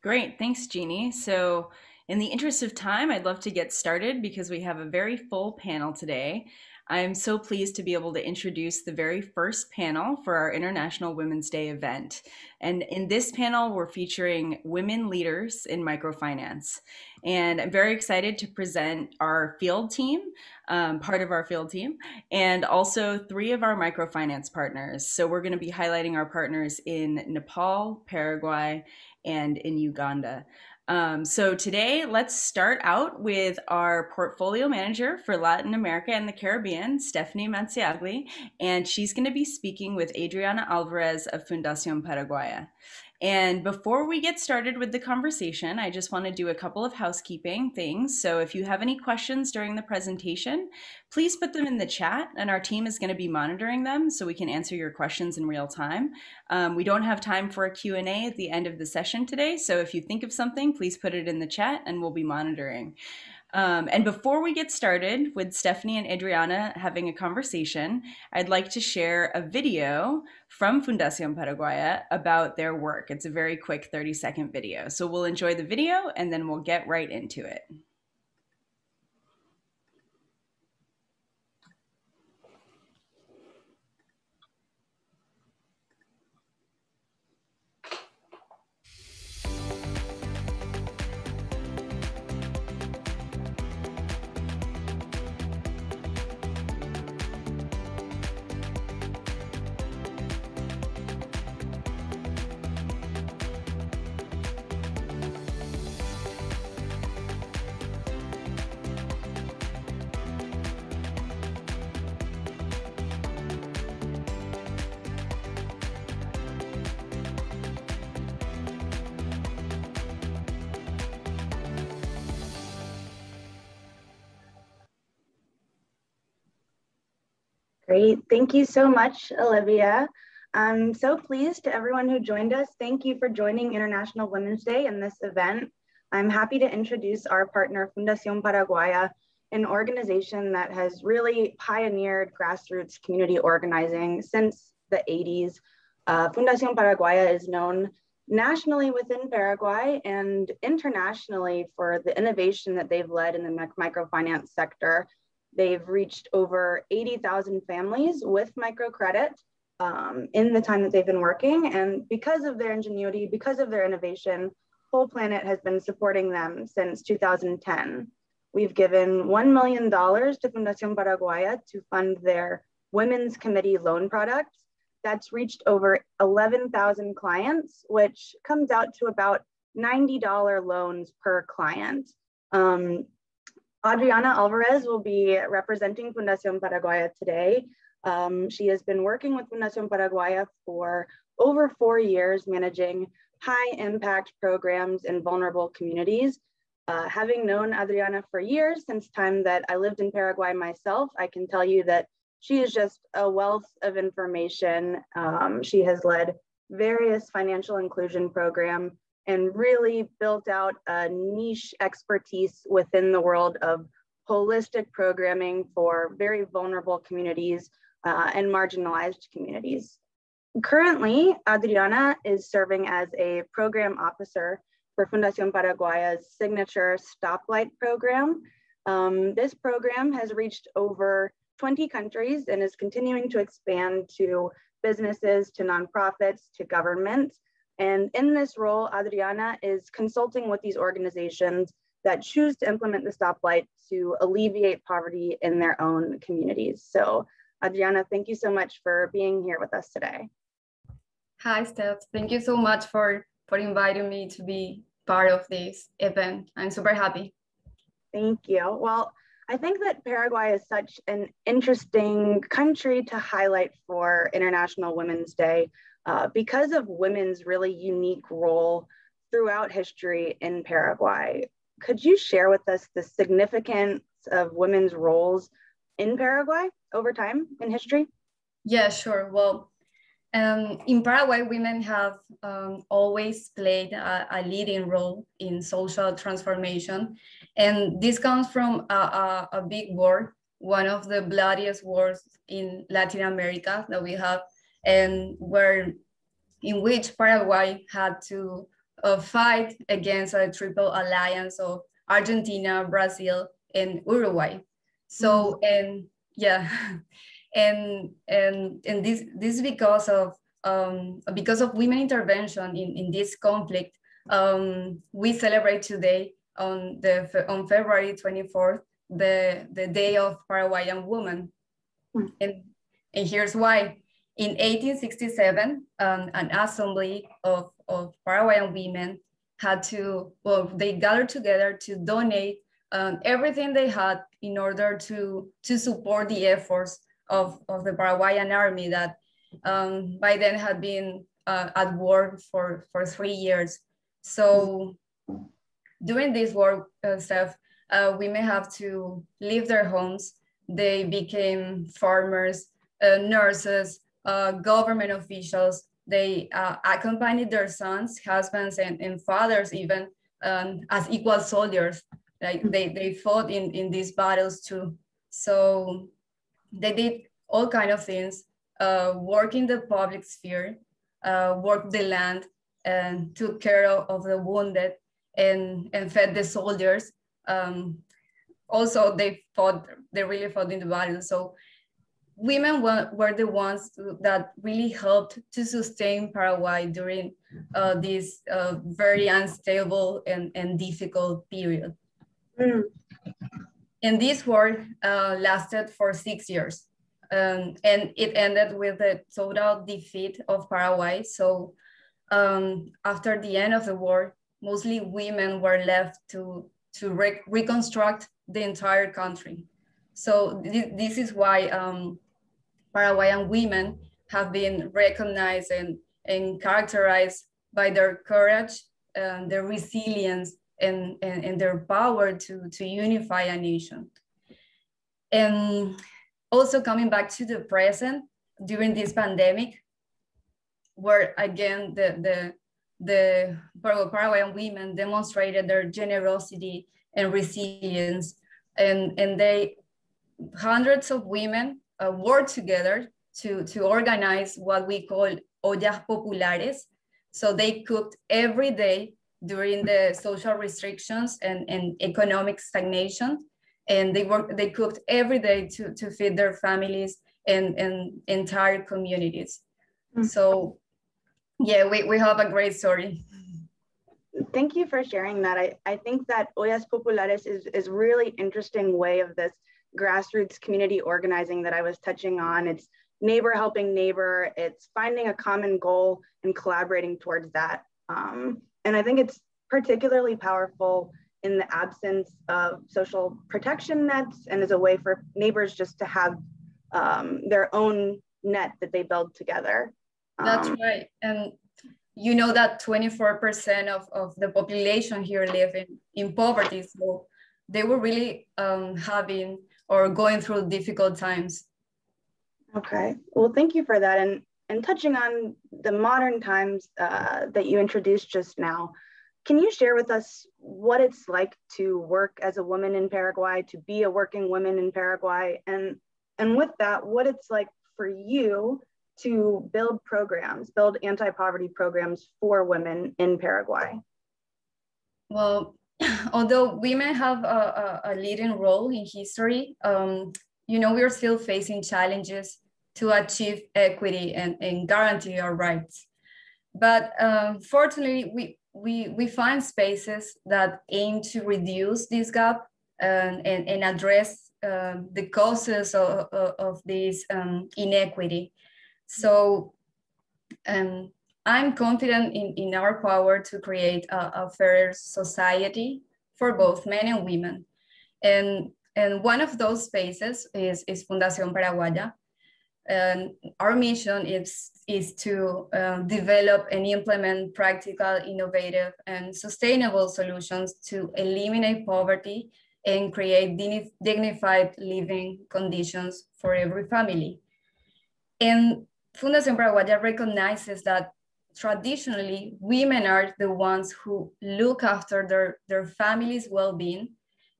Great, thanks, Jeannie. So, in the interest of time, I'd love to get started because we have a very full panel today. I'm so pleased to be able to introduce the very first panel for our International Women's Day event. And in this panel, we're featuring women leaders in microfinance. And I'm very excited to present our field team, part of our field team, and also three of our microfinance partners. So, we're going to be highlighting our partners in Nepal, Paraguay, and in Uganda. So today, let's start out with our portfolio manager for Latin America and the Caribbean, Stephanie Manciagli, and she's going to be speaking with Adriana Alvarez of Fundacion Paraguaya. And before we get started with the conversation, I just want to do a couple of housekeeping things. So if you have any questions during the presentation, please put them in the chat, and our team is going to be monitoring them so we can answer your questions in real time. We don't have time for a Q&A at the end of the session today, so if you think of something, please put it in the chat and we'll be monitoring. And before we get started with Stephanie and Adriana having a conversation, I'd like to share a video from Fundación Paraguaya about their work. It's a very quick 30-second video. So we'll enjoy the video and then we'll get right into it. Great. Thank you so much, Olivia. I'm so pleased to everyone who joined us. Thank you for joining International Women's Day in this event. I'm happy to introduce our partner, Fundación Paraguaya, an organization that has really pioneered grassroots community organizing since the 80s. Fundación Paraguaya is known nationally within Paraguay and internationally for the innovation that they've led in the microfinance sector. They've reached over 80,000 families with microcredit in the time that they've been working. And because of their ingenuity, because of their innovation, Whole Planet has been supporting them since 2010. We've given $1 million to Fundación Paraguaya to fund their Women's Committee loan product. That's reached over 11,000 clients, which comes out to about $90 loans per client. Adriana Alvarez will be representing Fundación Paraguaya today. She has been working with Fundación Paraguaya for over 4 years, managing high impact programs in vulnerable communities. Having known Adriana for years, since time that I lived in Paraguay myself, I can tell you that she is just a wealth of information. She has led various financial inclusion programs and really built out a niche expertise within the world of holistic programming for very vulnerable communities and marginalized communities. Currently, Adriana is serving as a program officer for Fundación Paraguaya's signature Stoplight program. This program has reached over 20 countries and is continuing to expand to businesses, to nonprofits, to governments. And in this role, Adriana is consulting with these organizations that choose to implement the stoplight to alleviate poverty in their own communities. So Adriana, thank you so much for being here with us today. Hi, Steph. Thank you so much for inviting me to be part of this event. I'm super happy. Thank you. Well, I think that Paraguay is such an interesting country to highlight for International Women's Day. Because of women's really unique role throughout history in Paraguay. Could you share with us the significance of women's roles in Paraguay over time in history? Yeah, sure. Well, in Paraguay, women have always played a leading role in social transformation. And this comes from a big war, one of the bloodiest wars in Latin America that we have, and in which Paraguay had to fight against a triple alliance of Argentina, Brazil, and Uruguay. So, and yeah, and this because of women intervention in this conflict. We celebrate today on February 24th the Day of Paraguayan Women, and here's why. In 1867, an assembly of Paraguayan women they gathered together to donate everything they had in order to support the efforts of the Paraguayan army that by then had been at war for 3 years. So during this war, women have to leave their homes. They became farmers, nurses, government officials. They accompanied their sons, husbands, and fathers even as equal soldiers. Like they fought in these battles too. So they did all kind of things, work in the public sphere, worked the land, and took care of the wounded, and fed the soldiers. Also, they really fought in the battle. So women were the ones that really helped to sustain Paraguay during this very unstable and difficult period. And this war lasted for 6 years. And it ended with the total defeat of Paraguay. So after the end of the war, mostly women were left to reconstruct the entire country. So this is why Paraguayan women have been recognized and characterized by their courage, their resilience, and their power to unify a nation. And also coming back to the present, during this pandemic, where again the Paraguayan women demonstrated their generosity and resilience, and hundreds of women worked together to organize what we call ollas populares. So they cooked every day during the social restrictions and economic stagnation, and they cooked every day to feed their families and entire communities. So yeah, we have a great story. Thank you for sharing that. I think that Ollas Populares is really interesting way of this grassroots community organizing that I was touching on. It's neighbor helping neighbor. It's finding a common goal and collaborating towards that. And I think it's particularly powerful in the absence of social protection nets, and as a way for neighbors just to have their own net that they build together. That's right. And you know that 24% of the population here live in poverty. So they were really having or going through difficult times. Okay, well, thank you for that. And touching on the modern times that you introduced just now, can you share with us what it's like to work as a woman in Paraguay, to be a working woman in Paraguay, and with that, what it's like for you to build anti-poverty programs for women in Paraguay? Well, although women have a leading role in history, we are still facing challenges to achieve equity and guarantee our rights. But fortunately, we find spaces that aim to reduce this gap and address the causes of this inequity. So I'm confident in our power to create a fairer society for both men and women. And one of those spaces is Fundacion Paraguaya. And our mission is to develop and implement practical, innovative, and sustainable solutions to eliminate poverty and create dignified living conditions for every family. And Fundacion Paraguaya recognizes that traditionally women are the ones who look after their family's well-being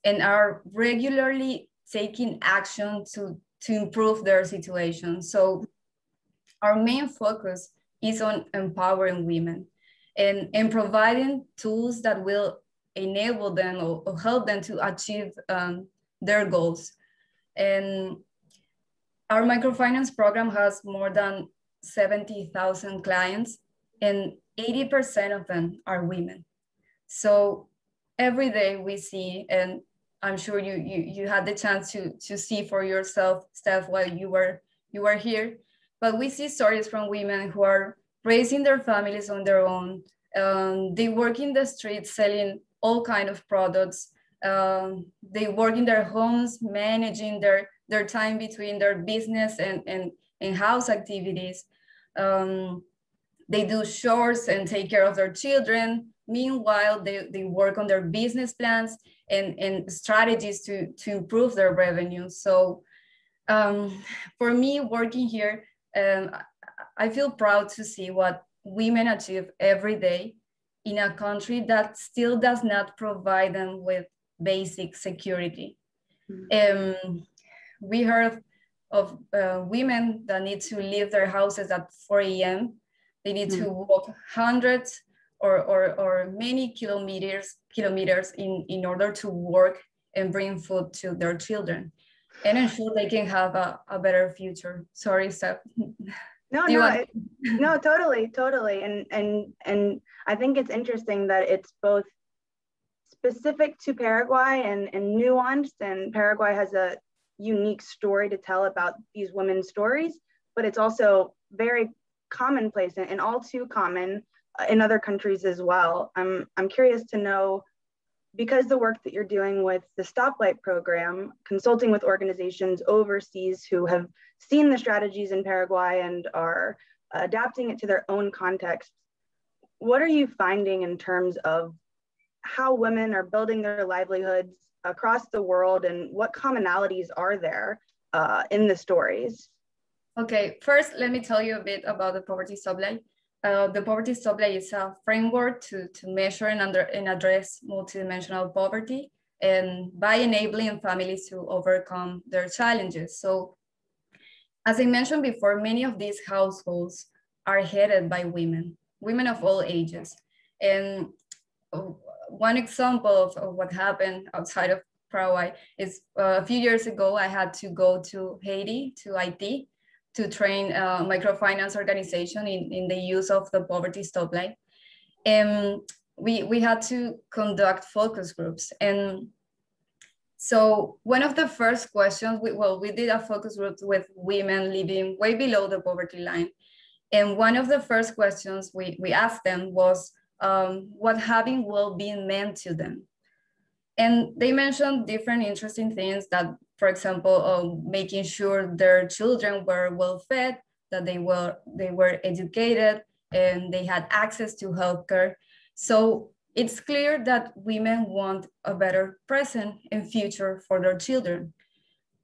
and are regularly taking action to improve their situation. So our main focus is on empowering women. and providing tools that will enable them or help them to achieve their goals. And our microfinance program has more than 70,000 clients, and 80% of them are women. So every day we see, and I'm sure you had the chance to see for yourself, Steph, while you were here, but we see stories from women who are raising their families on their own. They work in the streets selling all kind of products. They work in their homes, managing their time between their business and house activities. They do chores and take care of their children. Meanwhile, they work on their business plans and strategies to improve their revenue. So for me, working here, I feel proud to see what women achieve every day in a country that still does not provide them with basic security. We heard of women that need to leave their houses at 4 a.m. They need to walk hundreds or many kilometers in order to work and bring food to their children and ensure they can have a better future. Sorry, Steph. No, totally. And I think it's interesting that it's both specific to Paraguay and nuanced, and Paraguay has a unique story to tell about these women's stories, but it's also very commonplace and all too common in other countries as well. I'm curious to know, because the work that you're doing with the Stoplight program, consulting with organizations overseas who have seen the strategies in Paraguay and are adapting it to their own context, what are you finding in terms of how women are building their livelihoods across the world, and what commonalities are there in the stories? Okay, first, let me tell you a bit about the Poverty Stoplight. The Poverty Stoplight is a framework to measure and address multidimensional poverty, and by enabling families to overcome their challenges. So, as I mentioned before, many of these households are headed by women of all ages. And one example of what happened outside of Paraguay is a few years ago, I had to go to Haiti, to IT, to train a microfinance organization in the use of the Poverty Stoplight. And we had to conduct focus groups. And so one of the first questions, we did a focus group with women living way below the poverty line. And one of the first questions we asked them was what having well-being meant to them. And they mentioned different interesting things that, for example, making sure their children were well-fed, that they were educated, and they had access to healthcare. So it's clear that women want a better present and future for their children.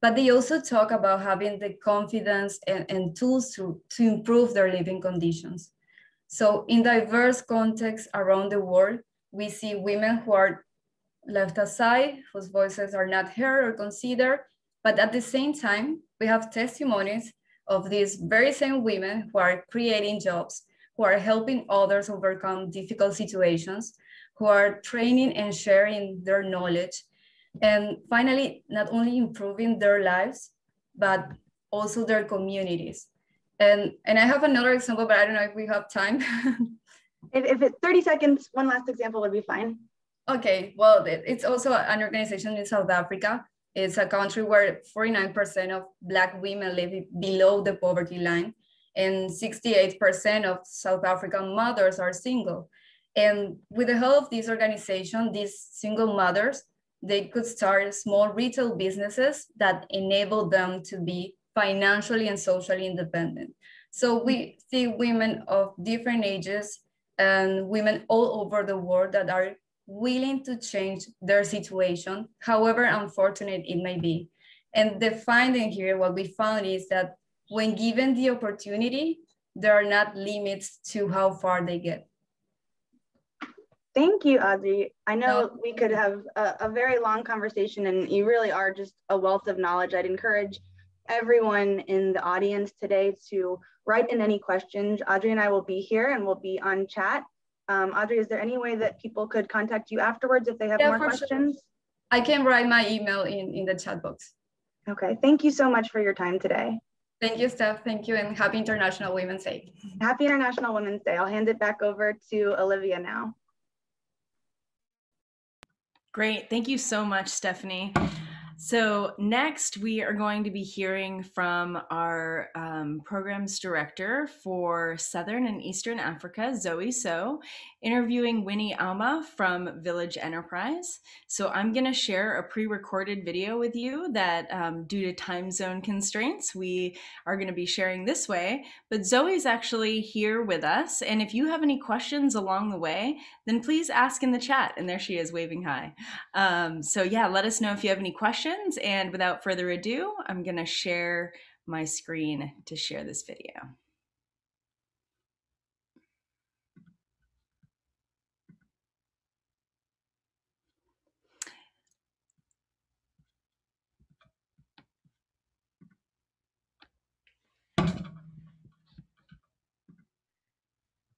But they also talk about having the confidence and tools to improve their living conditions. So in diverse contexts around the world, we see women who are left aside, whose voices are not heard or considered. But at the same time, we have testimonies of these very same women who are creating jobs, who are helping others overcome difficult situations, who are training and sharing their knowledge. And finally, not only improving their lives, but also their communities. And I have another example, but I don't know if we have time. If it's 30 seconds, one last example would be fine. Okay, well, it's also an organization in South Africa. It's a country where 49% of Black women live below the poverty line, and 68% of South African mothers are single. And with the help of this organization, these single mothers, they could start small retail businesses that enable them to be financially and socially independent. So we see women of different ages and women all over the world that are willing to change their situation, however unfortunate it may be. And the finding here, what we found is that when given the opportunity, there are not limits to how far they get. Thank you, Audrey. I know we could have a very long conversation, and you really are just a wealth of knowledge. I'd encourage everyone in the audience today to write in any questions. Audrey and I will be here and we'll be on chat. Audrey, is there any way that people could contact you afterwards if they have more questions? Sure. I can write my email in the chat box. Okay, thank you so much for your time today. Thank you, Steph. Thank you, and happy International Women's Day. Happy International Women's Day. I'll hand it back over to Olivia now. Great. Thank you so much, Stephanie. So next, we are going to be hearing from our programs director for Southern and Eastern Africa, Zoe So, interviewing Winnie Auma from Village Enterprise. So I'm going to share a pre-recorded video with you that due to time zone constraints, we are going to be sharing this way. But Zoe's actually here with us. And if you have any questions along the way, then please ask in the chat. And there she is waving hi. So yeah, let us know if you have any questions. And without further ado, I'm going to share my screen to share this video.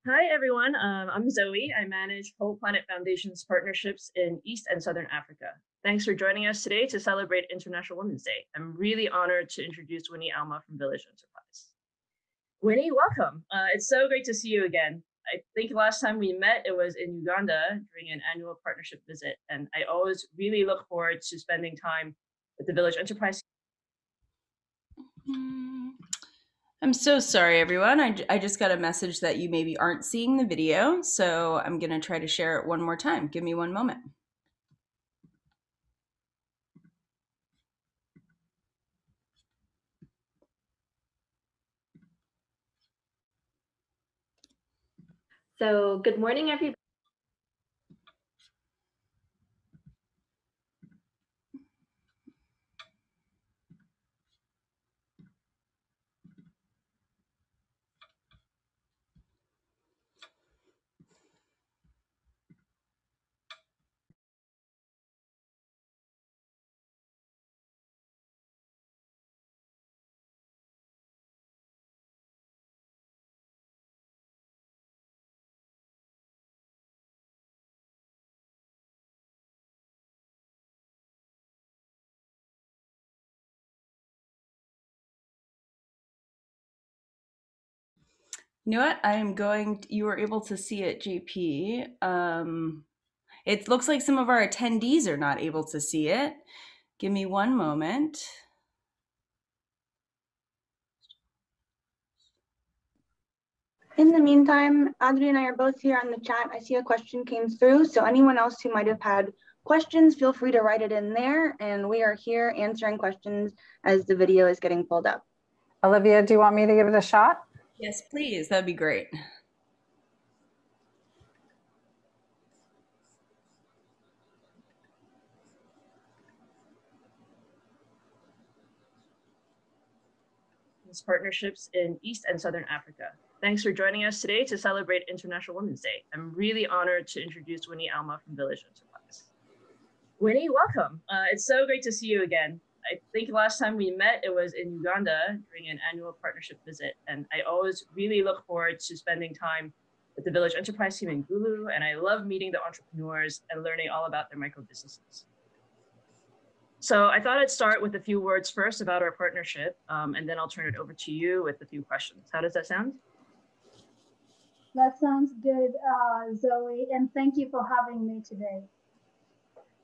Hi, everyone. I'm Zoe. I manage Whole Planet Foundation's partnerships in East and Southern Africa. Thanks for joining us today to celebrate International Women's Day. I'm really honored to introduce Winnie Auma from Village Enterprise. Winnie, welcome. It's so great to see you again. I think last time we met, it was in Uganda during an annual partnership visit, and I always really look forward to spending time with the Village Enterprise. I'm so sorry, everyone. I just got a message that you maybe aren't seeing the video, so I'm going to try to share it one more time. Give me one moment. So good morning, everybody. You know what? You were able to see it, JP. It looks like some of our attendees are not able to see it. Give me one moment. In the meantime, Adri and I are both here on the chat. I see a question came through. So anyone else who might have had questions, feel free to write it in there. And we are here answering questions as the video is getting pulled up. Olivia, do you want me to give it a shot? Yes, please. That'd be great. Partnerships in East and Southern Africa. Thanks for joining us today to celebrate International Women's Day. I'm really honored to introduce Winnie Auma from Village Enterprise. Winnie, welcome. It's so great to see you again. I think last time we met, it was in Uganda during an annual partnership visit, and I always really look forward to spending time with the Village Enterprise team in Gulu, and I love meeting the entrepreneurs and learning all about their micro businesses. So I thought I'd start with a few words first about our partnership, and then I'll turn it over to you with a few questions. How does that sound? That sounds good, Zoe, and thank you for having me today.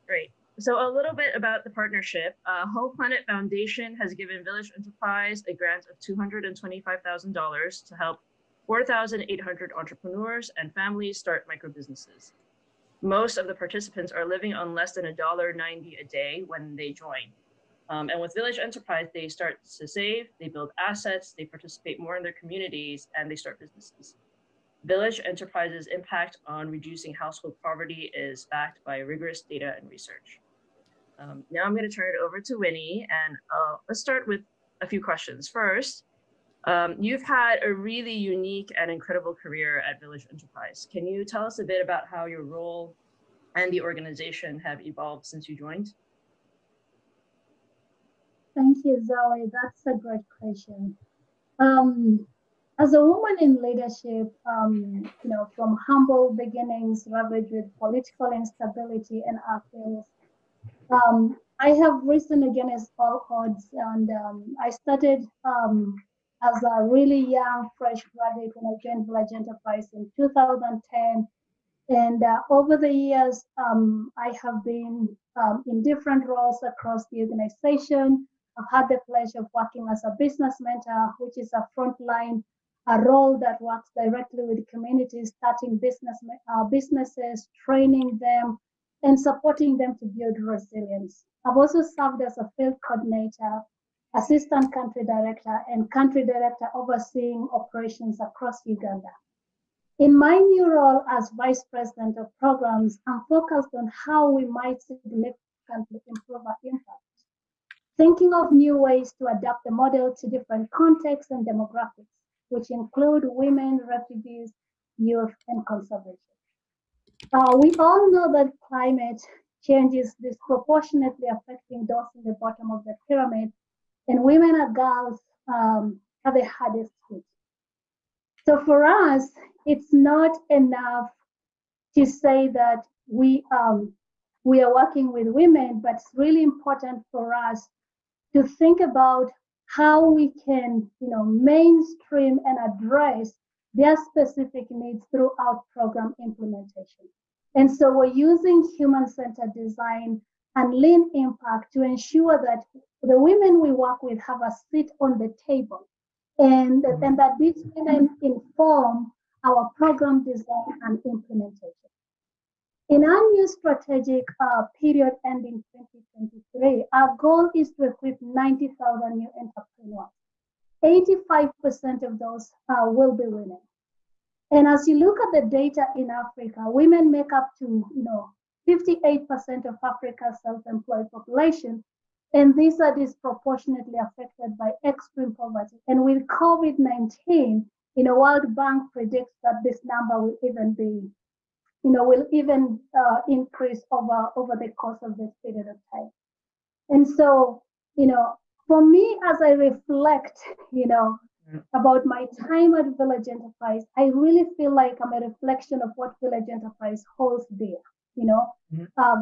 Great. So a little bit about the partnership. Whole Planet Foundation has given Village Enterprise a grant of $225,000 to help 4,800 entrepreneurs and families start micro businesses. Most of the participants are living on less than $1.90 a day when they join. And with Village Enterprise, they start to save, they build assets, they participate more in their communities, and they start businesses. Village Enterprise's impact on reducing household poverty is backed by rigorous data and research. Now I'm going to turn it over to Winnie, and let's start with a few questions. First, you've had a really unique and incredible career at Village Enterprise. Can you tell us a bit about how your role and the organization have evolved since you joined? Thank you, Zoe. That's a great question. As a woman in leadership, from humble beginnings, ravaged with political instability and upheavals, I have risen against all odds, and I started as a really young, fresh graduate when I joined Village Enterprise in 2010. And over the years, I have been in different roles across the organization. I've had the pleasure of working as a business mentor, which is a frontline a role that works directly with communities, starting businesses, training them, and supporting them to build resilience. I've also served as a field coordinator, assistant country director, and country director overseeing operations across Uganda. In my new role as Vice President of Programs, I'm focused on how we might significantly improve our impact, thinking of new ways to adapt the model to different contexts and demographics, which include women, refugees, youth, and conservation. We all know that climate change is disproportionately affecting those in the bottom of the pyramid, and women and girls have the hardest hit. So for us, it's not enough to say that we are working with women, but it's really important for us to think about how we can, mainstream and address their specific needs throughout program implementation. And so we're using human-centered design and lean impact to ensure that the women we work with have a seat on the table, and that these women inform our program design and implementation. In our new strategic period ending 2023, our goal is to equip 90,000 new entrepreneurs. 85% of those will be women. And as you look at the data in Africa, women make up to 58% of Africa's self-employed population, and these are disproportionately affected by extreme poverty. And with COVID-19, World Bank predicts that this number will even be increase over the course of this period of time. And so, for me, as I reflect, about my time at Village Enterprise, I really feel like I'm a reflection of what Village Enterprise holds dear.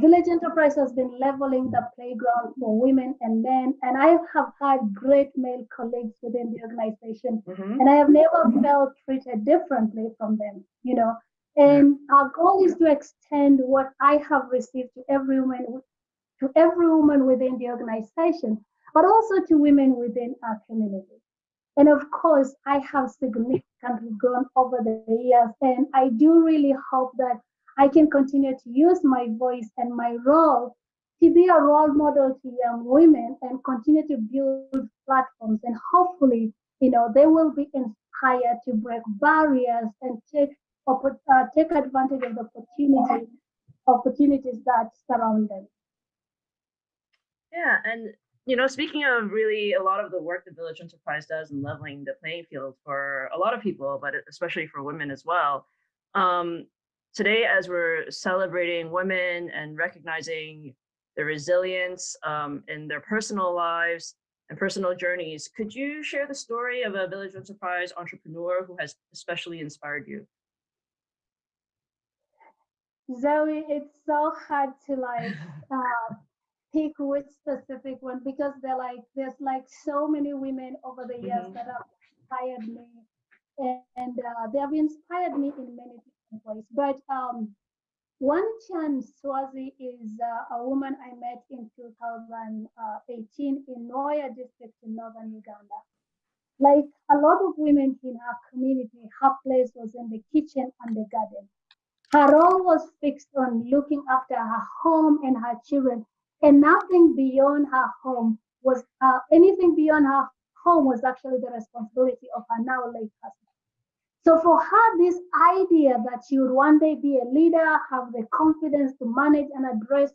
Village Enterprise has been leveling the playground for women and men, and I have had great male colleagues within the organization, and I have never felt treated differently from them, And our goal is to extend what I have received to every woman within the organization, but also to women within our community. And of course, I have significantly grown over the years, and I do really hope that I can continue to use my voice and my role to be a role model to young women and continue to build platforms. And hopefully, they will be inspired to break barriers and take advantage of the opportunities that surround them. Yeah, and speaking of really a lot of the work that Village Enterprise does in leveling the playing field for a lot of people, but especially for women as well. Today, as we're celebrating women and recognizing their resilience in their personal lives and personal journeys, could you share the story of a Village Enterprise entrepreneur who has especially inspired you? Zoe, it's so hard to pick which specific one, because there's so many women over the years that have inspired me, and they have inspired me in many different ways. But one Chan Swazi is a woman I met in 2018 in Noya district in northern Uganda. Like a lot of women in our community, her place was in the kitchen and the garden. Her role was fixed on looking after her home and her children, and anything beyond her home was actually the responsibility of her now late husband. So for her, this idea that she would one day be a leader, have the confidence to manage and address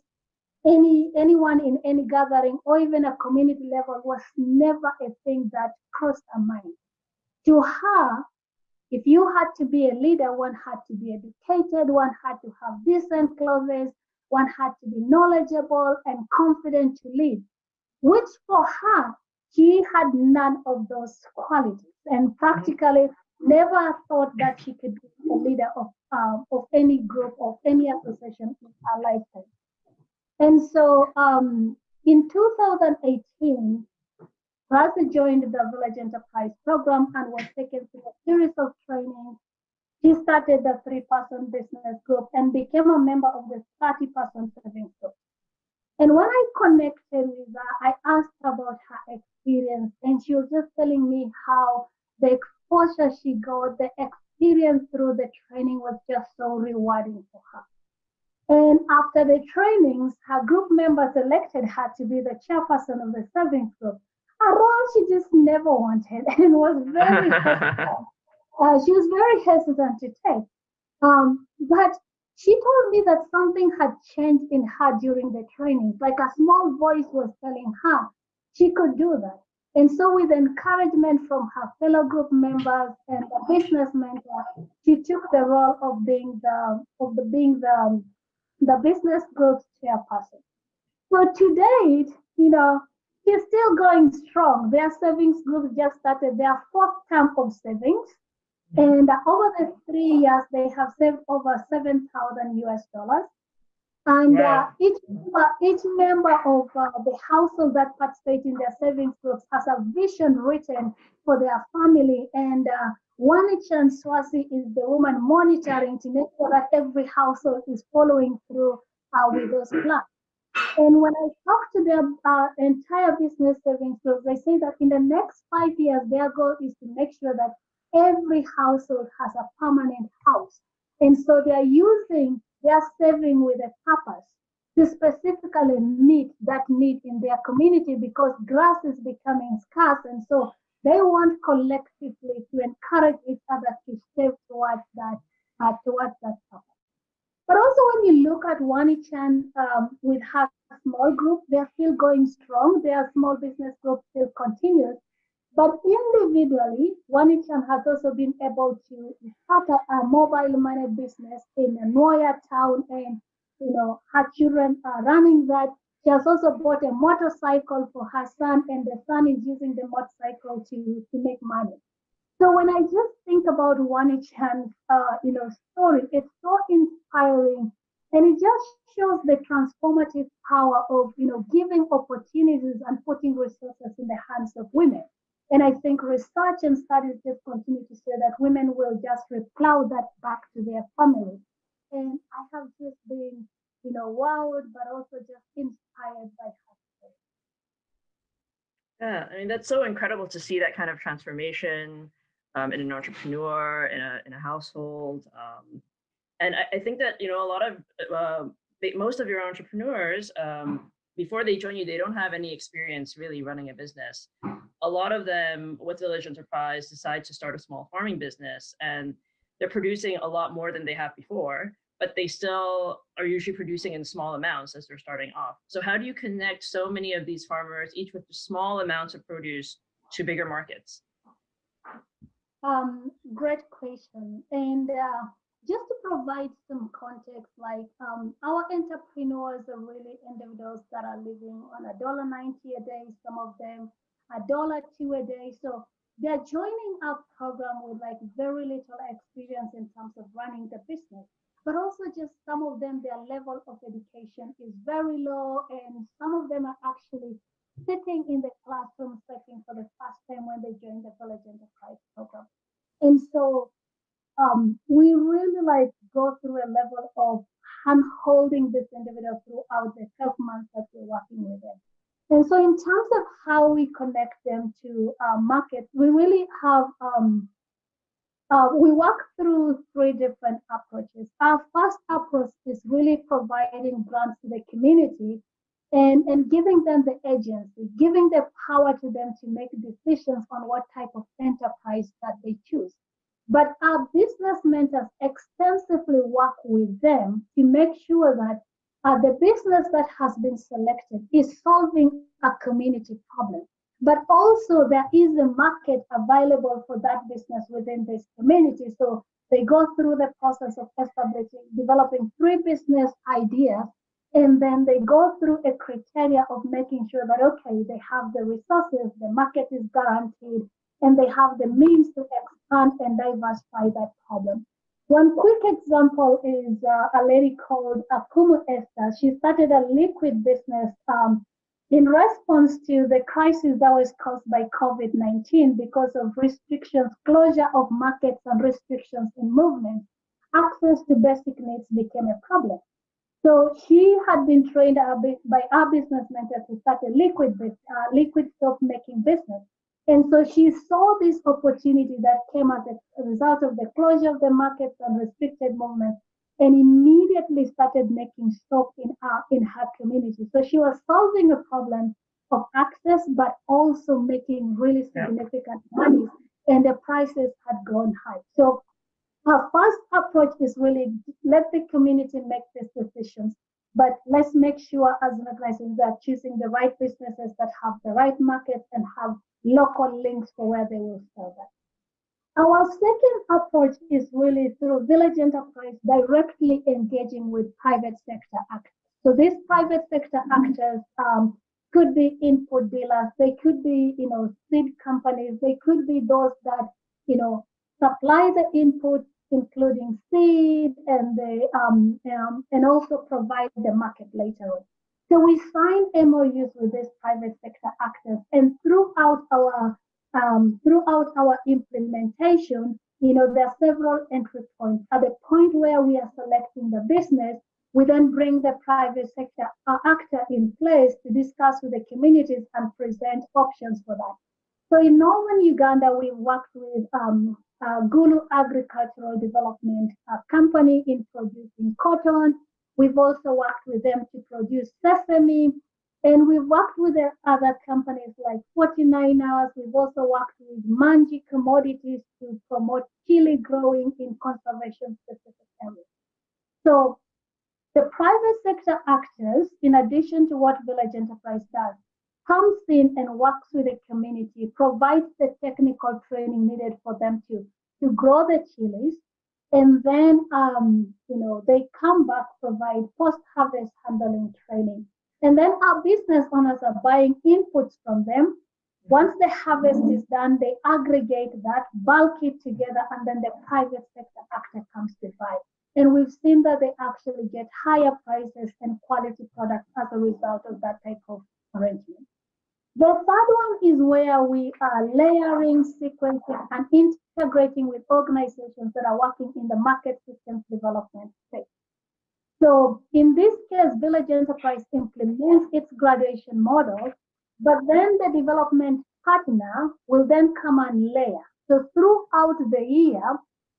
anyone in any gathering or even a community level was never a thing that crossed her mind. To her, if you had to be a leader, one had to be educated, one had to have decent clothes, one had to be knowledgeable and confident to lead, which for her, she had none of those qualities. And practically, never thought that she could be a leader of any group, of any association in her lifetime. And so in 2018, Raza joined the Village Enterprise Program and was taken through a series of trainings. She started the 3-person business group and became a member of the 30-person savings group. And when I connected with her, I asked her about her experience, and she was just telling me how the exposure she got, the experience through the training was just so rewarding for her. And after the trainings, her group members elected her to be the chairperson of the savings group, a role she just never wanted and was very hesitant. She was very hesitant to take. But she told me that something had changed in her during the trainings, like a small voice was telling her she could do that. And so with encouragement from her fellow group members and the business mentor, she took the role of being the business group's chairperson. So to date, she's still going strong. Their savings group just started their 4th term of savings. And over the 3 years, they have saved over 7,000 US dollars. And Wow. each member of the household that participates in their savings groups has a vision written for their family. And Winnie Chowdhury is the woman monitoring to make sure that every household is following through with those plans. And when I talk to their entire business savings group, they say that in the next 5 years, their goal is to make sure that every household has a permanent house. And so they're saving with a purpose to specifically meet that need in their community because grass is becoming scarce. And so they want collectively to encourage each other to save towards that purpose. But also when you look at Winnie Chan with her small group, they're still going strong. Their small business group still continues. But individually, Winnie Chan has also been able to start a mobile money business in a Noya town, and her children are running that. She has also bought a motorcycle for her son, and the son is using the motorcycle to make money. So when I just think about Winnie Chan's story, it's so inspiring, and it just shows the transformative power of giving opportunities and putting resources in the hands of women. And I think research and studies just continue to say that women will just replow that back to their families. And I have just been, wowed, but also just inspired by her story. Yeah, I mean, that's so incredible to see that kind of transformation in an entrepreneur, in a household. And I think that, a lot of, most of your entrepreneurs, before they join you, they don't have any experience really running a business. A lot of them with Village Enterprise decide to start a small farming business, and they're producing a lot more than they have before, but they still are usually producing in small amounts as they're starting off. So how do you connect so many of these farmers, each with small amounts of produce, to bigger markets? Great question. And just to provide some context, like our entrepreneurs are really individuals that are living on $1.90 a day, some of them $1.02 a day. So they're joining our program with like very little experience in terms of running the business, but also just some of them, their level of education is very low, and some of them are actually sitting in the classroom setting for the first time when they join the Village Enterprise program. And so we really like go through a level of hand holding this individual throughout the 12 months that we're working with them. And so in terms of how we connect them to markets, we really have, we work through 3 different approaches. Our first approach is really providing grants to the community and giving them the agency, giving the power to them to make decisions on what type of enterprise that they choose. But our business mentors extensively work with them to make sure that the business that has been selected is solving a community problem. But also there is a market available for that business within this community. So they go through the process of developing 3 business ideas, and then they go through a criteria of making sure that, okay, they have the resources, the market is guaranteed, and they have the means to expand and diversify that problem. One quick example is a lady called Akumu Esther. She started a liquid business in response to the crisis that was caused by COVID-19 because of restrictions, closure of markets and restrictions in movement. Access to basic needs became a problem. So she had been trained by our business mentor to start a liquid soap making business. And so she saw this opportunity that came as a result of the closure of the markets and restricted movements, and immediately started making soap in her community. So she was solving a problem of access, but also making really significant money, and the prices had gone high. So our first approach is really let the community make these decisions, but let's make sure as an organization that choosing the right businesses that have the right markets and have local links for where they will sell that. Our second approach is really through village enterprise directly engaging with private sector actors. So these private sector actors could be input dealers, they could be, seed companies, they could be those that, supply the input, including seed, and and also provide the market later on. So we signed MOUs with these private sector actors, and throughout our implementation, there are several entry points. At the point where we are selecting the business, we then bring the private sector actor in place to discuss with the communities and present options for that. So in northern Uganda, we worked with Gulu Agricultural Development Company in producing cotton. We've also worked with them to produce sesame. And we've worked with other companies like 49ers. We've also worked with Manji Commodities to promote chili growing in conservation specific areas. So the private sector actors, in addition to what Village Enterprise does, comes in and works with the community, provides the technical training needed for them to grow the chilies, and then they come back, provide post-harvest handling training. And then our business owners are buying inputs from them. Once the harvest is done, they aggregate that, bulk it together, and then the private sector actor comes to buy. And we've seen that they actually get higher prices and quality products as a result of that type of arrangement. The third one is where we are layering, sequencing, and integrating with organizations that are working in the market systems development space. So in this case, Village Enterprise implements its graduation model, but then the development partner will then come and layer. So throughout the year,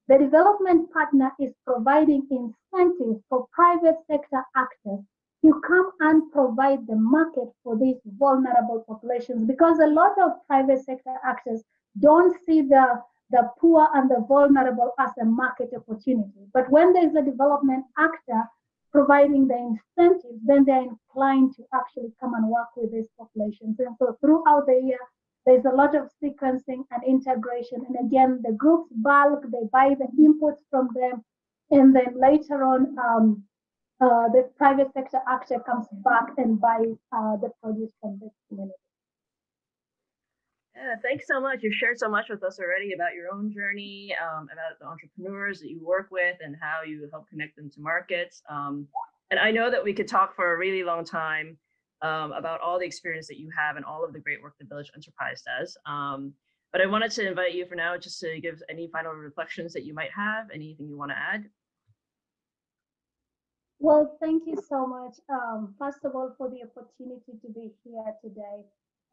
the development partner is providing incentives for private sector actors to come and provide the market for these vulnerable populations, because a lot of private sector actors don't see the poor and the vulnerable as a market opportunity. But when there's a development actor providing the incentives, then they're inclined to actually come and work with these populations. And so throughout the year, there's a lot of sequencing and integration. And again, the groups bulk, they buy the inputs from them. And then later on, the private sector actor comes back and buys the produce from this community. Yeah, thanks so much. You've shared so much with us already about your own journey, about the entrepreneurs that you work with and how you help connect them to markets. And I know that we could talk for a really long time about all the experience that you have and all of the great work the Village Enterprise does. But I wanted to invite you for now just to give any final reflections that you might have, anything you want to add. Well, thank you so much. First of all, for the opportunity to be here today.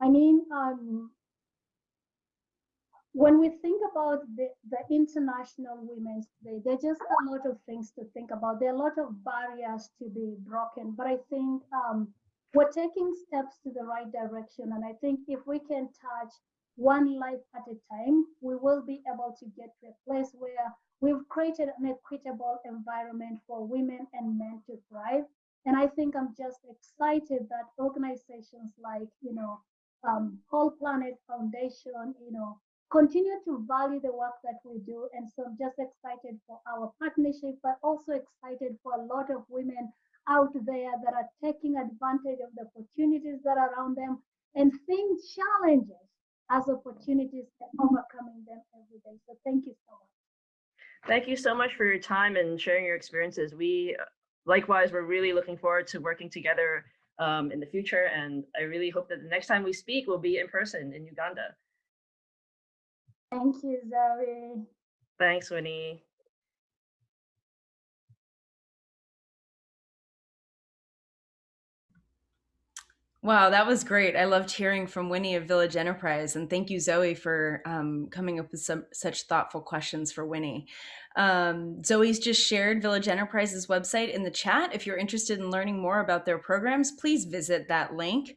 I mean, when we think about the International Women's Day, there are just a lot of things to think about. There are a lot of barriers to be broken, but I think we're taking steps to the right direction. And I think if we can touch one life at a time, we will be able to get to a place where we've created an equitable environment for women and men to thrive. And I think I'm just excited that organizations like, Whole Planet Foundation, continue to value the work that we do. And so I'm just excited for our partnership, but also excited for a lot of women out there that are taking advantage of the opportunities that are around them and seeing challenges as opportunities and overcoming them every day. So thank you so much. Thank you so much for your time and sharing your experiences. We likewise, we're really looking forward to working together in the future. And I really hope that the next time we speak will be in person in Uganda. Thank you, Zoe. Thanks, Winnie. Wow, that was great. I loved hearing from Winnie of Village Enterprise, and thank you, Zoe, for coming up with such thoughtful questions for Winnie. Zoe's just shared Village Enterprise's website in the chat. If you're interested in learning more about their programs, please visit that link.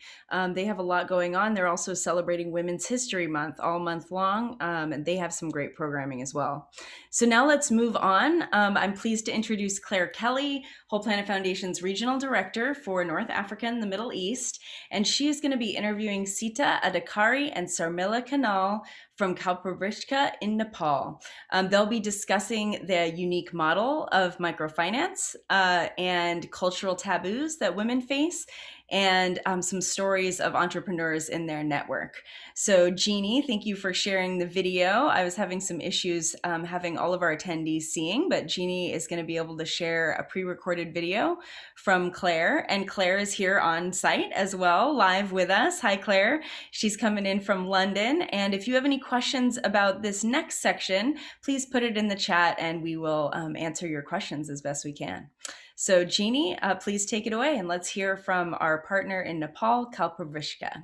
They have a lot going on. They're also celebrating Women's History Month all month long, and they have some great programming as well. So now let's move on. I'm pleased to introduce Claire Kelly, Whole Planet Foundation's Regional Director for North Africa and the Middle East. And she is going to be interviewing Sita Adhikari and Sarmila Kanal from Kalpavrishka in Nepal. They'll be discussing the unique model of microfinance and cultural taboos that women face, and some stories of entrepreneurs in their network. So Jeannie, thank you for sharing the video. I was having some issues having all of our attendees seeing, but Jeannie is going to be able to share a pre-recorded video from Claire, and Claire is here on site as well, live with us. Hi, Claire. She's coming in from London, and if you have any questions about this next section, please put it in the chat and we will answer your questions as best we can. So Jeannie, please take it away and let's hear from our partner in Nepal, Kalpavrishka.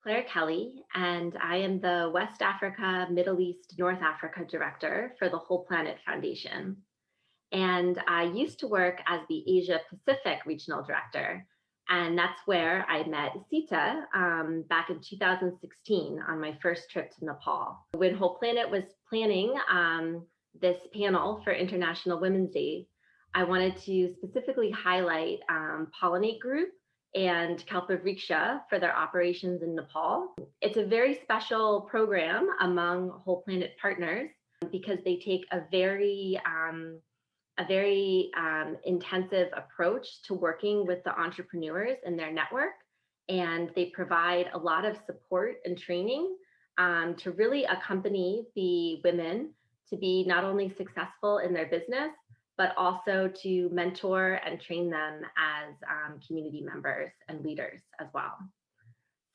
Claire Kelly, and I am the West Africa, Middle East, North Africa Director for the Whole Planet Foundation. And I used to work as the Asia Pacific Regional Director. And that's where I met Sita back in 2016 on my first trip to Nepal. When Whole Planet was planning this panel for International Women's Day, I wanted to specifically highlight Pollinate Group and Kalpavriksha for their operations in Nepal. It's a very special program among Whole Planet partners because they take a very intensive approach to working with the entrepreneurs in their network. And they provide a lot of support and training to really accompany the women to be not only successful in their business, but also to mentor and train them as community members and leaders as well.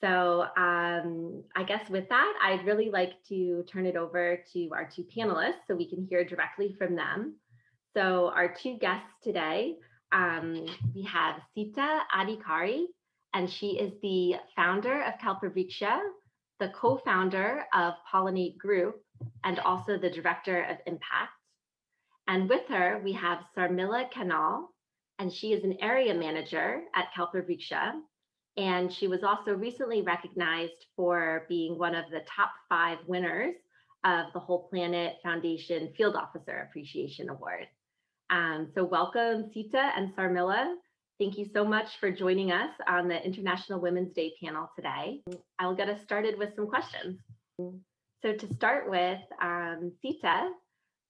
So I guess with that, I'd really like to turn it over to our two panelists so we can hear directly from them. So our two guests today, we have Sita Adhikari, and she is the founder of Kalpavriksha, the co-founder of Pollinate Group, and also the director of Impact. And with her, we have Sarmila Kanal, and she is an area manager at Kalpavriksha. And she was also recently recognized for being one of the top 5 winners of the Whole Planet Foundation Field Officer Appreciation Award. So welcome, Sita and Sarmila. Thank you so much for joining us on the International Women's Day panel today. I will get us started with some questions. So to start with, Sita,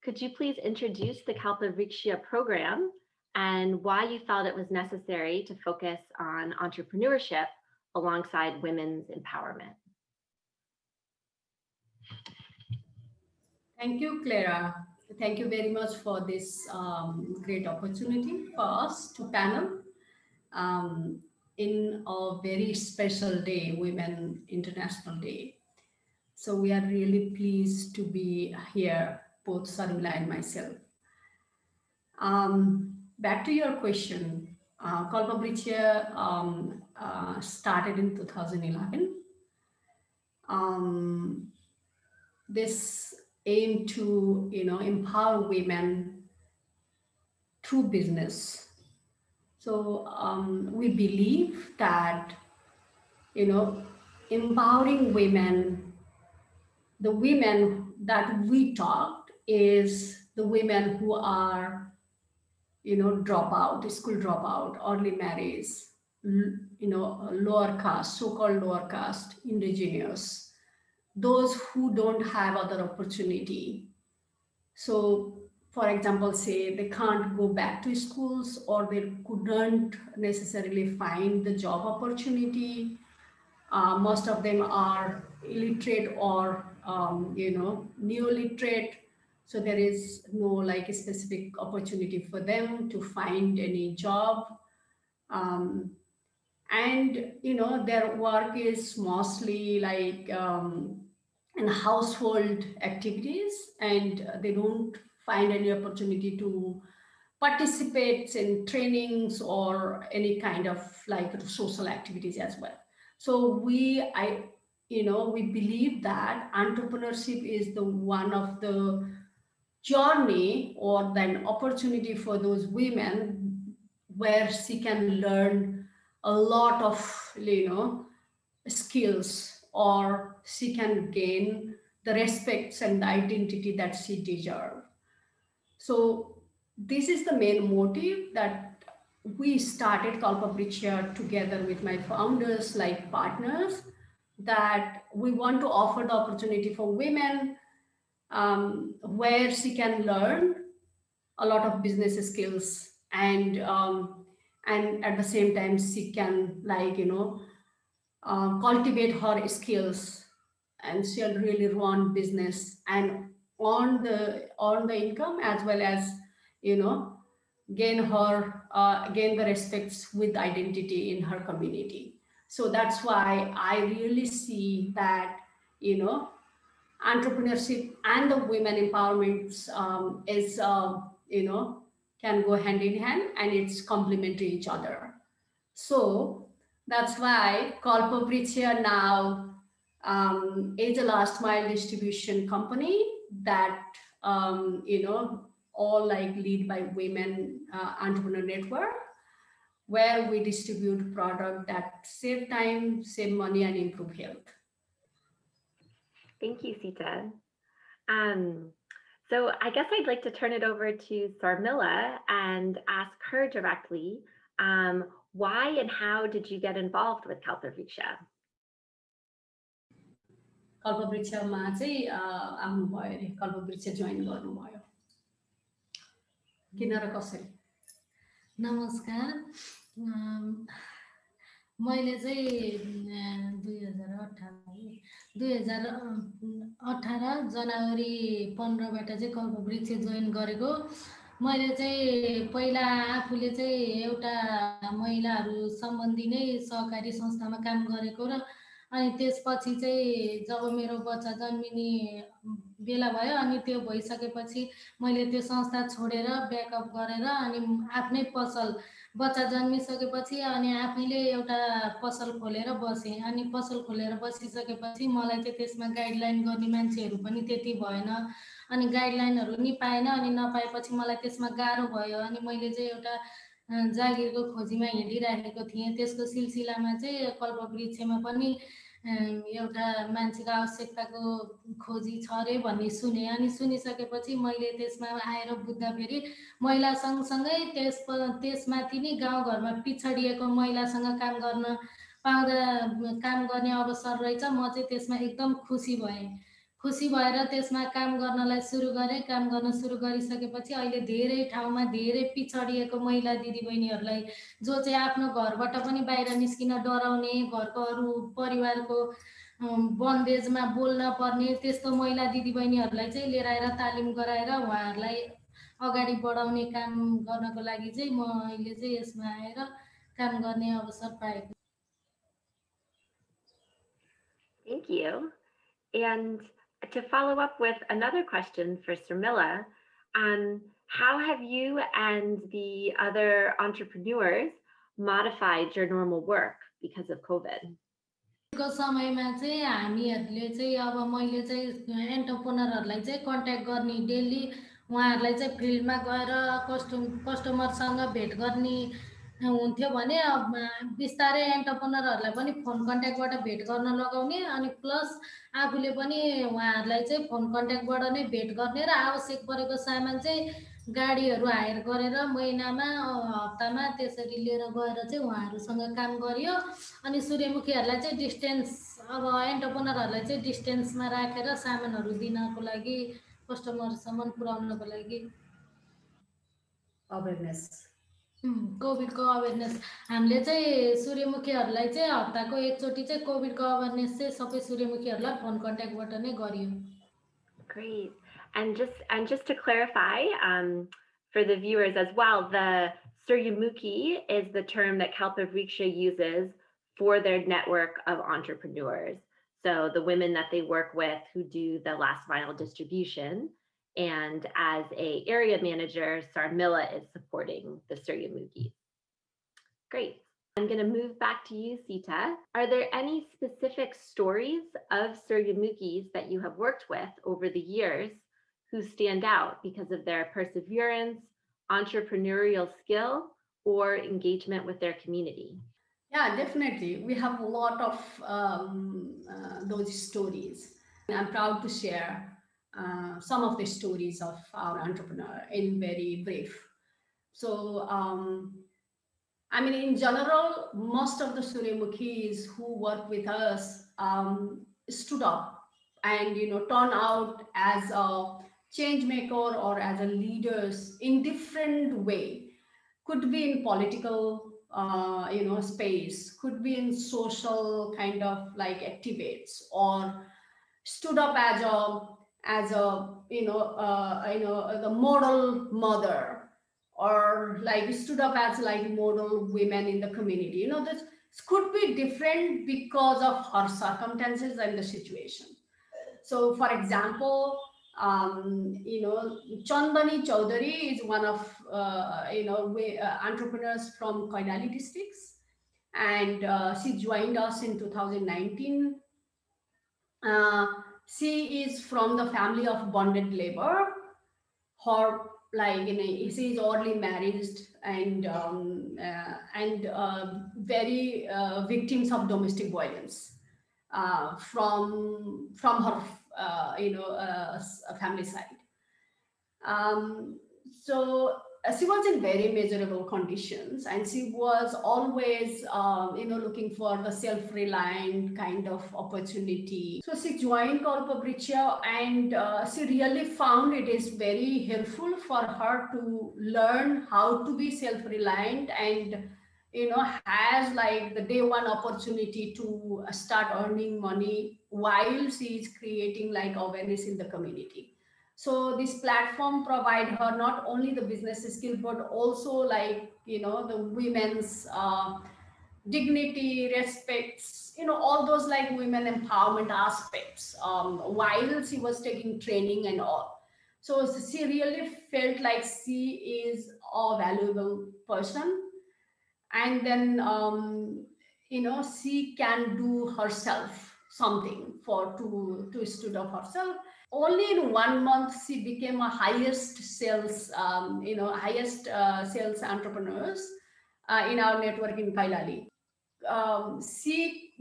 could you please introduce the Kalpavriksha program and why you felt it was necessary to focus on entrepreneurship alongside women's empowerment? Thank you, Clara. Thank you very much for this great opportunity for us to panel in a very special day, Women International Day. So we are really pleased to be here, both Sarmila and myself. Back to your question, Kalpavriksha started in 2011. This aim to empower women through business. So we believe that empowering women, the women that we talked is the women who are school dropout, early marriage, lower caste, so-called lower caste, indigenous, those who don't have other opportunity. So for example, say they can't go back to schools or they couldn't necessarily find the job opportunity. Most of them are illiterate or, neoliterate. So there is no like a specific opportunity for them to find any job. And, their work is mostly like in household activities, and they don't find any opportunity to participate in trainings or any kind of like social activities as well. So we believe that entrepreneurship is the one of the journey or then opportunity for those women where she can learn a lot of skills, or she can gain the respects and the identity that she deserves. So this is the main motive that we started Kalpabricha together with my founders, like partners, that we want to offer the opportunity for women where she can learn a lot of business skills, and at the same time she can cultivate her skills, and she'll really run business and earn the income, as well as gain the respects with identity in her community. So that's why I really see that entrepreneurship and the women empowerment is can go hand in hand, and it's complement to each other. So that's why Kalpabricha now is a last mile distribution company that all like lead by women entrepreneur network, where we distribute product that save time, save money, and improve health. Thank you, Sita. So I guess I'd like to turn it over to Sarmila and ask her directly, why and how did you get involved with Kalpabricha? कल्पवृक्षमा चाहिँ आउनुभयो अरे, कल्पवृक्ष join गर्नुभयो किन र कसरी? नमस्कार, मैले चाहिँ 2018 जनवरी 15बाट चाहिँ कल्पवृक्ष जोइन गरेको। मैले चाहिँ पहिला आफूले चाहिँ एउटा महिलाहरू सम्बन्धी नै सहकारी संस्थामा काम गरेको र अनि त्यसपछि चाहिँ जब मेरो बच्चा जन्मिने बेला भयो अनि त्यो भइसकेपछि मैले त्यो संस्था छोडेर ब्याकअप गरेर अनि आफ्नै पसल, बच्चा जन्मिसकेपछि अनि आफैले एउटा पसल खोलेर बसेँ। अनि पसल खोलेर बसिसकेपछि मलाई चाहिँ त्यसमा गाइडलाइन गर्ने मान्छेहरू पनि त्यति भएन, अनि गाइडलाइनहरू नि पाएन। अनि नपाएपछि मलाई त्यसमा गाह्रो भयो। अनि मैले चाहिँ एउटा जागिरको खोजीमा हिँडिरहेको थिएँ। त्यसको सिलसिलामा चाहिँ कल्पवृक्षमा पनि एउटा मान्छेको आवश्यकताको खोजी छ अरे भन्ने सुने। अनि सुनिसकेपछि मैले त्यसमा आएर बुझ्दाखेरि महिला सँगसँगै त्यसमाथि नै गाउँघरमा पिछडिएको महिलासँग काम गर्न पाउँदा काम गर्ने अवसर रहेछ। म चाहिँ त्यसमा एकदम खुसी भएँ। खुसी भएर त्यसमा काम गर्नलाई सुरु गरेँ। काम गर्न सुरु गरिसकेपछि अहिले धेरै ठाउँमा धेरै पिछडिएको महिला दिदीबहिनीहरूलाई, जो चाहिँ आफ्नो घरबाट पनि बाहिर निस्किन डराउने, घरको अरू परिवारको बन्देजमा बोल्न पर्ने त्यस्तो महिला दिदीबहिनीहरूलाई चाहिँ लिएर आएर तालिम गराएर उहाँहरूलाई अगाडि बढाउने काम गर्नको लागि चाहिँ म अहिले चाहिँ यसमा आएर काम गर्ने अवसर पाएको। Thank you. And to follow up with another question for Sarmila, how have you and the other entrepreneurs modified your normal work because of COVID? को समयमा चाहिँ हामीहरूले चाहिँ अब मैले चाहिँ एन्टरप्रेन्योरहरूलाई चाहिँ कन्ट्याक्ट गर्ने, डेली उहाँहरूलाई चाहिँ फिल्डमा गएर कस्टमरसँग भेट गर्ने हुन्थ्यो भने अब बिस्तारै एन्टरप्रेन्योरहरूलाई पनि फोन कन्ट्याक्टबाट भेट गर्न लगाउने, अनि प्लस आफूले पनि उहाँहरूलाई चाहिँ फोन कन्ट्याक्टबाट नै भेट गर्ने र आवश्यक परेको सामान चाहिँ गाडीहरू हायर गरेर महिनामा हप्तामा त्यसरी लिएर गएर चाहिँ उहाँहरूसँग काम गरियो। अनि सूर्यमुखीहरूलाई चाहिँ डिस्टेन्स, अब एन्टरप्रेन्योरहरूलाई चाहिँ डिस्टेन्समा राखेर सामानहरू दिनको लागि, कस्टमरसम्म पुर्याउनको लागि awareness. कोभिडको अवेरनेस हामीले चाहिँ सूर्यमुखीहरूलाई चाहिँ हप्ताको एकचोटि चाहिँ कोभिडको अवेरनेस चाहिँ सबै सूर्यमुखीहरूलाई फोन कन्ट्याक्टबाट नै गरियो. Great. And just to clarify, for the viewers as well, the Suryamukhi is the term that Kalpavriksha uses for their network of entrepreneurs. So the women that they work with who do the last mile distribution. And as a area manager, Sarmila is supporting the Suryamukhi. Great. I'm going to move back to you, Sita. Are there any specific stories of Suryamukhis that you have worked with over the years who stand out because of their perseverance, entrepreneurial skill, or engagement with their community? Yeah, definitely. We have a lot of those stories. I'm proud to share some of the stories of our entrepreneur in very brief. So, I mean, in general, most of the Suryamukhis who work with us stood up and, turn out as a change maker or as a leaders in different way. Could be in political, space, could be in social kind of like activates, or stood up as a the model mother, or like stood up as like model women in the community. This could be different because of her circumstances and the situation. So for example, Chandani Chowdhury is one of entrepreneurs from Koidali districts, and she joined us in 2019. She is from the family of bonded labor. Her she is early married and very victims of domestic violence from her family side. So she was in very miserable conditions, and she was always looking for the self-reliant kind of opportunity. So she joined Kalpavriksha, and she really found it is very helpful for her to learn how to be self-reliant, and has like the day one opportunity to start earning money while she is creating like awareness in the community. So this platform provide her not only the business skill, but also like the women's dignity, respects, all those like women empowerment aspects while she was taking training and all. So she really felt like she is a valuable person, and then she can do herself something for to stood up herself. Only in 1 month she became a highest sales sales entrepreneurs in our network in Kailali.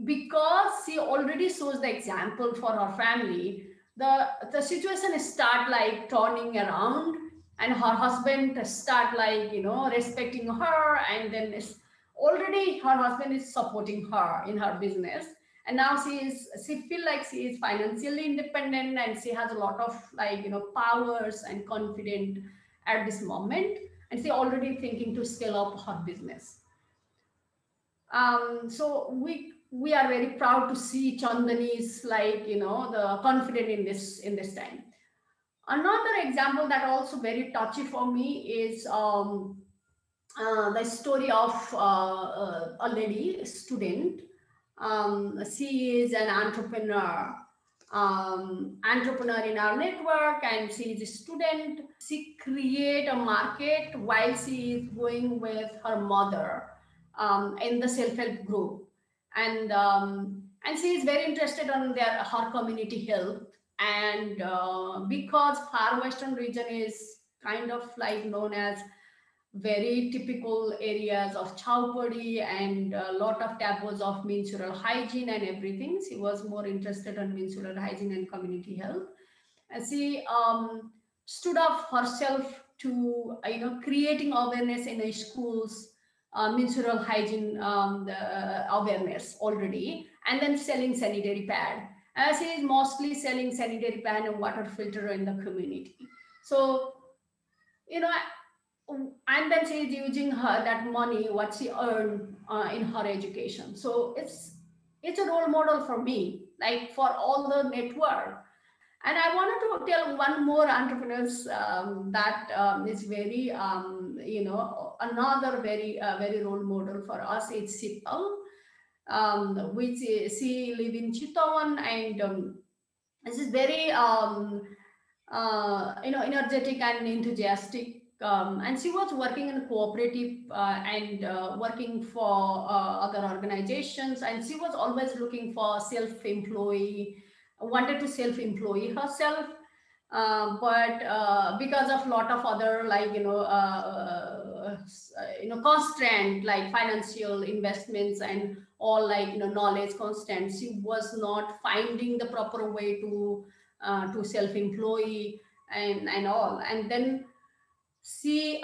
Because she already shows the example for her family, the situation start like turning around, and her husband start like respecting her, and then already her husband is supporting her in her business, and now she feel like she is financially independent, and she has a lot of like powers and confidence at this moment, and she already thinking to scale up her business. So we are very proud to see Chandani's like the confident in this time. Another example that also very touchy for me is the story of a lady, a student. She is an entrepreneur in our network, and she is a student. She create a market while she is going with her mother in the self-help group, and she is very interested on her community health, and because far western region is kind of like known as very typical areas of chowpuri and a lot of taboos of menstrual hygiene and everything. She was more interested in menstrual hygiene and community health. And she stood up herself to creating awareness in the schools, menstrual hygiene awareness already, and then selling sanitary pad. She is mostly selling sanitary pad and water filter in the community. So and then she's using her that money what she earned in her education. So it's a role model for me, like for all the network. And I wanted to tell one more entrepreneurs that is very another very role model for us is Sipal, which she live in Chitawan, and this is very energetic and enthusiastic. And she was working in cooperative and working for other organizations, and she was always looking for self-employee, wanted to self-employ herself, but because of lot of other constraint like financial investments and all knowledge constant, she was not finding the proper way to self-employ and all. And then she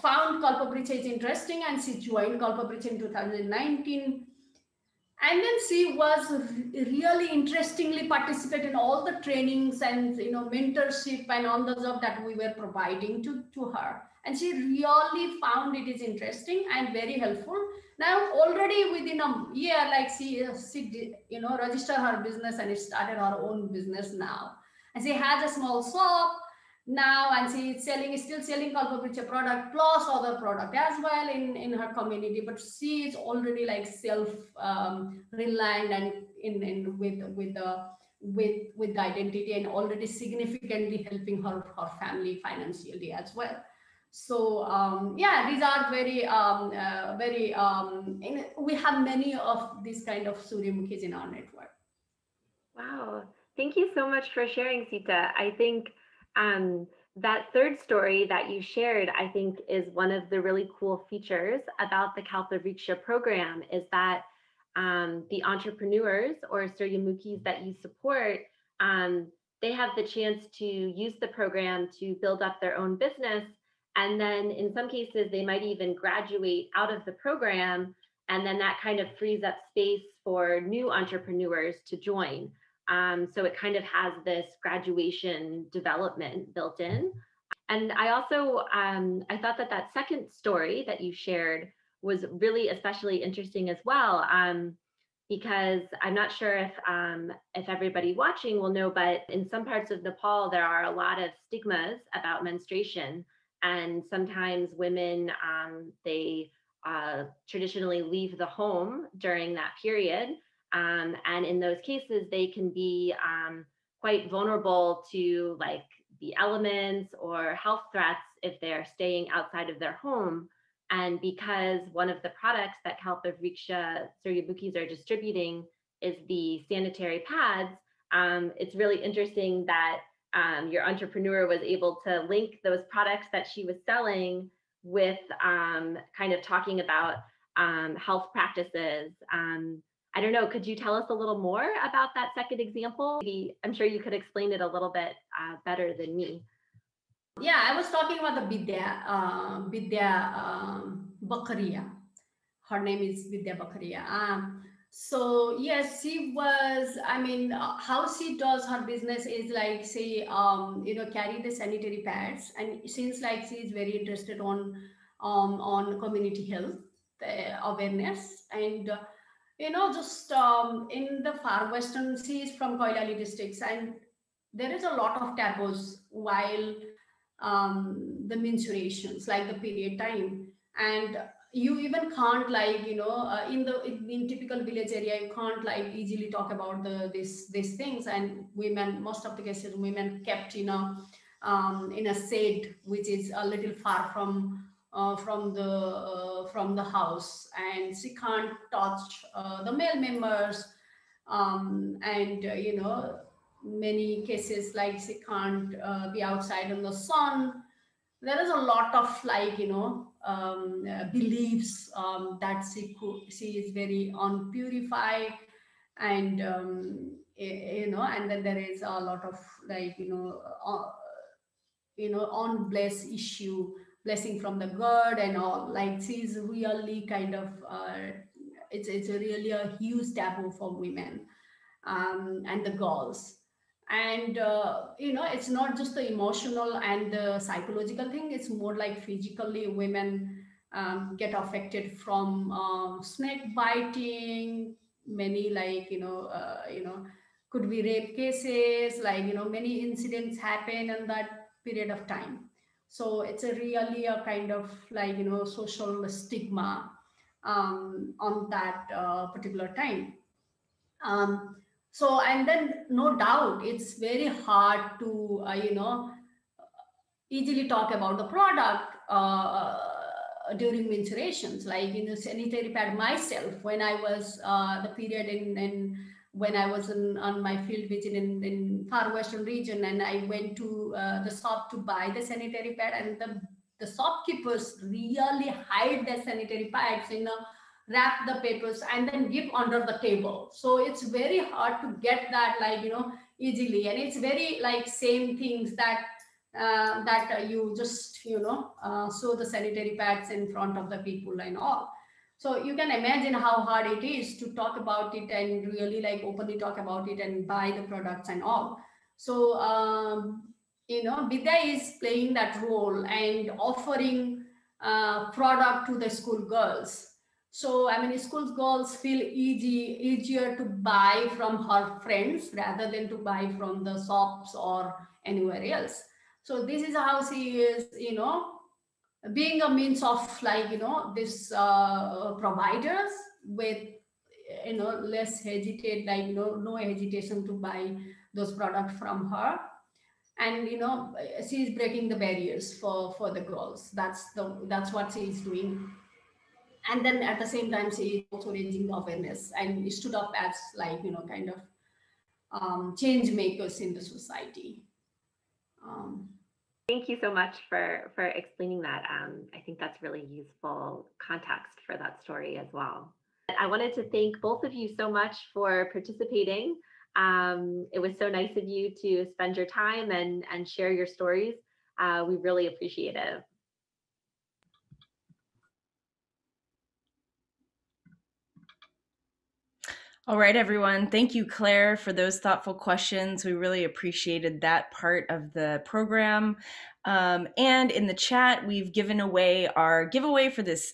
found Kalpabricha is interesting, and she joined Kalpabricha in 2019. And then she was really interestingly participate in all the trainings and mentorship and on the job that we were providing to her, and she really found it is interesting and very helpful. Now already within a year, like she registered her business and started her own business now, and she has a small shop now, and she is still selling Kalpabricha product plus other product as well in her community. But she is already like self reliant and in with the identity, and already significantly helping her family financially as well. So yeah, these are we have many of these kind of Suryamukhis in our network. Wow. Thank you so much for sharing, Sita. I think that third story that you shared, I think, is one of the really cool features about the Kalpavriksha program, is that the entrepreneurs or Suryamukhis that you support, they have the chance to use the program to build up their own business. And then in some cases, they might even graduate out of the program. And then that kind of frees up space for new entrepreneurs to join. So it kind of has this graduation development built in. And I also, I thought that second story that you shared was really especially interesting as well, because I'm not sure if everybody watching will know, but in some parts of Nepal, there are a lot of stigmas about menstruation. And sometimes women, they traditionally leave the home during that period. And in those cases, they can be quite vulnerable to like the elements or health threats if they're staying outside of their home. And because one of the products that Kalpavriksha Suryamukis are distributing is the sanitary pads, it's really interesting that your entrepreneur was able to link those products that she was selling with kind of talking about health practices. I don't know, could you tell us a little more about that second example? Maybe, I'm sure you could explain it a little bit better than me. Yeah, I was talking about the Vidya Bakaria. Her name is Vidya Bakaria. So yes, she was, I mean, how she does her business is like, say, carry the sanitary pads. And since like she is very interested on community health awareness, and just in the far western, she is from Koilali districts, and there is a lot of taboos while the menstruations, like the period time. And you even can't like in typical village area, you can't like easily talk about these things. And women, most of the cases, women kept in a shed which is a little far from the house, and she can't touch the male members, and many cases like she can't be outside in the sun. There is a lot of like beliefs that she is very unpurified, and and then there is a lot of like on bless issue, blessing from the god and all. Like she's really kind of it's really a huge taboo for women and the girls. And it's not just the emotional and the psychological thing, it's more like physically women get affected from snake biting, many like could be rape cases, like many incidents happen in that period of time. So it's a really a kind of like social stigma on that particular time. um, so, and then no doubt it's very hard to easily talk about the product during menstruations, like sanitary pad myself, when I was the period in when I was on my field visit in far western region, and I went to the shop to buy the sanitary pad, and the shopkeepers really hide the sanitary pads, wrap the papers and then give under the table. So it's very hard to get that, like easily, and it's very like same things that you just sew the sanitary pads in front of the people and all. So you can imagine how hard it is to talk about it and really like openly talk about it and buy the products and all. So Vidya is playing that role and offering product to the school girls. So I mean, school girls feel easier to buy from her friends rather than to buy from the shops or anywhere else. So this is how she is, being a means of like this providers with less hesitate, like no hesitation to buy those products from her. And she is breaking the barriers for the girls. That's what she is doing. And then at the same time she is also raising the awareness and stood up as like kind of change makers in the society. Thank you so much for explaining that. I think that's really useful context for that story as well. I wanted to thank both of you so much for participating. It was so nice of you to spend your time and share your stories. We really appreciate it. All right, everyone. Thank you, Claire, for those thoughtful questions. We really appreciated that part of the program. And in the chat, we've given away our giveaway for this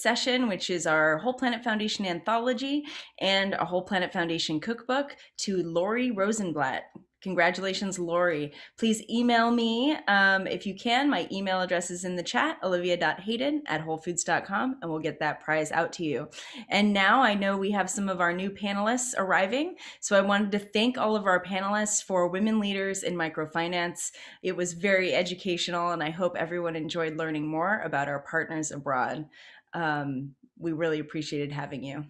session, which is our Whole Planet Foundation anthology and a Whole Planet Foundation cookbook, to Lori Rosenblatt. Congratulations, Lori. Please email me if you can. My email address is in the chat, olivia.hayden@wholefoods.com, and we'll get that prize out to you. And now I know we have some of our new panelists arriving, so I wanted to thank all of our panelists for Women Leaders in Microfinance. It was very educational, and I hope everyone enjoyed learning more about our partners abroad. We really appreciated having you.